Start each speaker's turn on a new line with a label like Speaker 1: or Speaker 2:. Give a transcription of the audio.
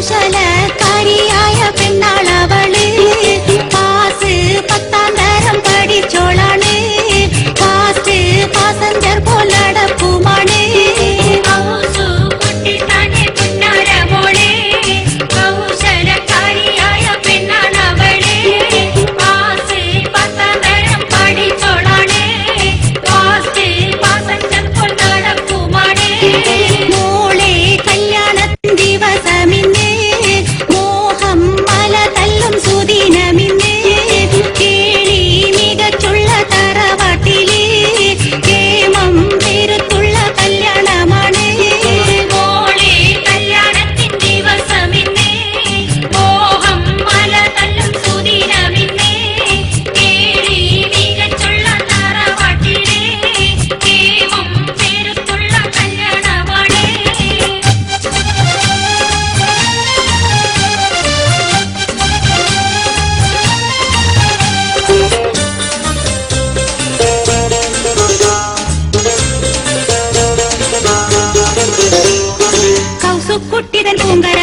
Speaker 1: കൗശലക്കാരിയായ പെണ്ണാളവള് pass 10ാം തരം പഠിച്ചോളാണ് fast passenger പോലടപ്പുമാണ് കൗശലക്കാരിയായ പെണ്ണാളവള് pass 10ാം തരം പഠിച്ചോളാണ് fast passenger പോലടപ്പുമാണ് മോളെ കല്യാണത്തിൻ ദിവസമിന്ന് മോഹം മല തല്ലും സുദിനമിന്ന് കേളി മികച്ചുള്ള തറവാട്ടില് കേമം പെരുത്തുള്ള കല്യാണമാണ് മോളെ കല്യാണത്തിൻ ദിവസമിന്ന് മോഹം മല തല്ലും സുദിനമിന്ന് കേളി മികച്ചുള്ള തറവാട്ടില് കേമം പെരുത്തുള്ള കല്യാണമാണ് കൗസുക്കുട്ടിതൻ പൂങ്കര